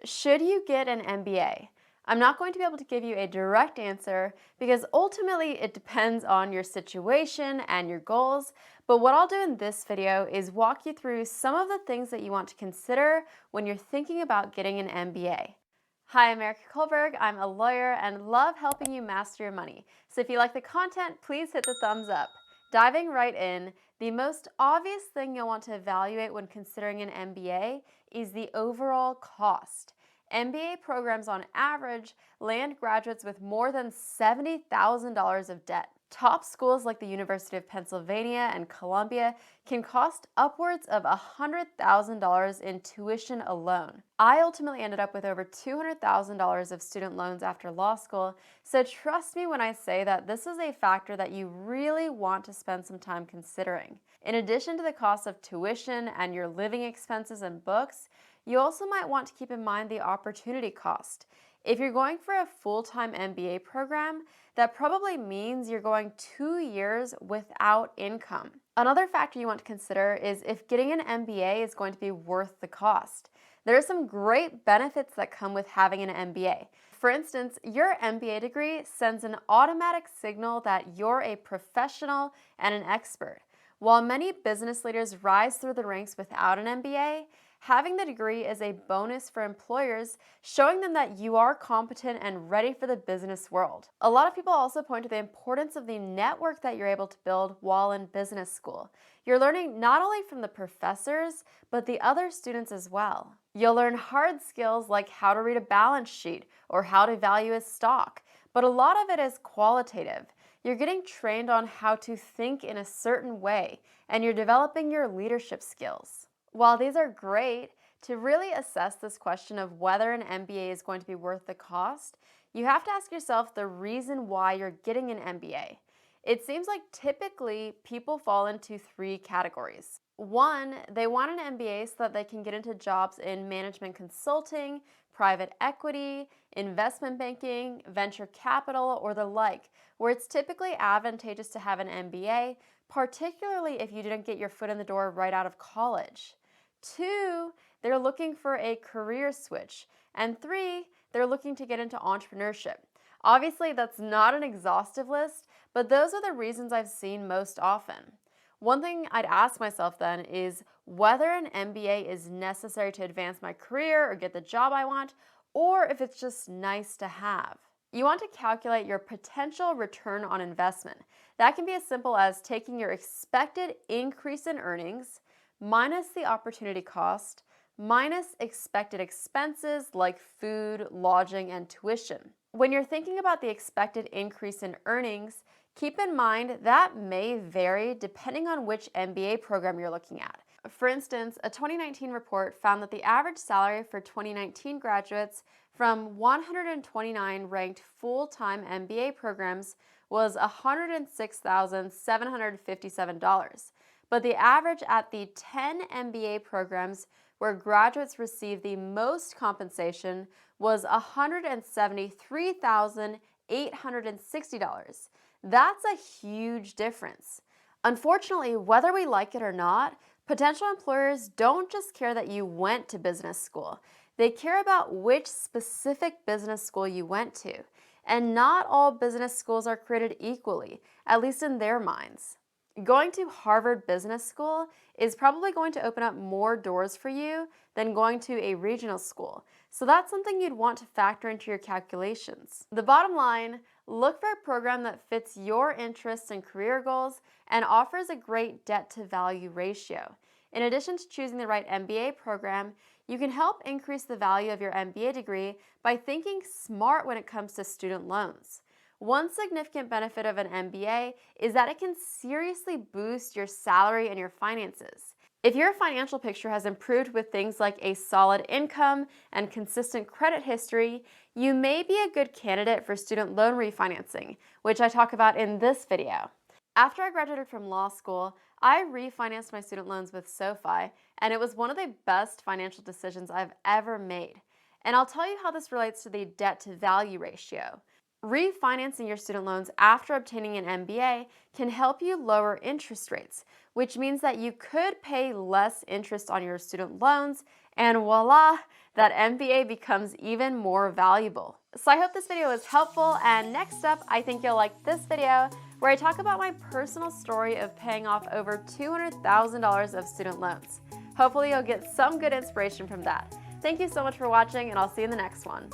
Should you get an MBA? I'm not going to be able to give you a direct answer because ultimately it depends on your situation and your goals. But what I'll do in this video is walk you through some of the things that you want to consider when you're thinking about getting an MBA. Hi, I'm Erica Kohlberg. I'm a lawyer and love helping you master your money. So if you like the content, please hit the thumbs up. Diving right in, the most obvious thing you'll want to evaluate when considering an MBA is the overall cost. MBA programs on average land graduates with more than $70,000 of debt. Top schools like the University of Pennsylvania and Columbia can cost upwards of $100,000 in tuition alone. I ultimately ended up with over $200,000 of student loans after law school, so trust me when I say that this is a factor that you really want to spend some time considering. In addition to the cost of tuition and your living expenses and books, you also might want to keep in mind the opportunity cost. If you're going for a full-time MBA program, that probably means you're going 2 years without income. Another factor you want to consider is if getting an MBA is going to be worth the cost. There are some great benefits that come with having an MBA. For instance, your MBA degree sends an automatic signal that you're a professional and an expert. While many business leaders rise through the ranks without an MBA, having the degree is a bonus for employers, showing them that you are competent and ready for the business world. A lot of people also point to the importance of the network that you're able to build while in business school. You're learning not only from the professors, but the other students as well. You'll learn hard skills like how to read a balance sheet or how to value a stock, but a lot of it is qualitative. You're getting trained on how to think in a certain way, and you're developing your leadership skills. While these are great, to really assess this question of whether an MBA is going to be worth the cost, you have to ask yourself the reason why you're getting an MBA. It seems like typically people fall into 3 categories. One, they want an MBA so that they can get into jobs in management consulting, private equity, investment banking, venture capital, or the like, where it's typically advantageous to have an MBA, particularly if you didn't get your foot in the door right out of college. 2, they're looking for a career switch. And 3, they're looking to get into entrepreneurship. Obviously, that's not an exhaustive list, but those are the reasons I've seen most often. One thing I'd ask myself then is whether an MBA is necessary to advance my career or get the job I want, or if it's just nice to have. You want to calculate your potential return on investment. That can be as simple as taking your expected increase in earnings minus the opportunity cost, minus expected expenses like food, lodging, and tuition. When you're thinking about the expected increase in earnings, keep in mind that may vary depending on which MBA program you're looking at. For instance, a 2019 report found that the average salary for 2019 graduates from 129 ranked full-time MBA programs was $106,757. But the average at the 10 MBA programs where graduates receive the most compensation was $173,860. That's a huge difference. Unfortunately, whether we like it or not, potential employers don't just care that you went to business school. They care about which specific business school you went to. And not all business schools are created equally, at least in their minds. Going to Harvard Business School is probably going to open up more doors for you than going to a regional school. So that's something you'd want to factor into your calculations. The bottom line, look for a program that fits your interests and career goals and offers a great debt-to-value ratio. In addition to choosing the right MBA program, you can help increase the value of your MBA degree by thinking smart when it comes to student loans. One significant benefit of an MBA is that it can seriously boost your salary and your finances. If your financial picture has improved with things like a solid income and consistent credit history, you may be a good candidate for student loan refinancing, which I talk about in this video. After I graduated from law school, I refinanced my student loans with SoFi, and it was one of the best financial decisions I've ever made. And I'll tell you how this relates to the debt-to-value ratio. Refinancing your student loans after obtaining an MBA can help you lower interest rates, which means that you could pay less interest on your student loans, and voila, that MBA becomes even more valuable. So I hope this video was helpful, and next up, I think you'll like this video where I talk about my personal story of paying off over $200,000 of student loans. Hopefully you'll get some good inspiration from that. Thank you so much for watching, and I'll see you in the next one.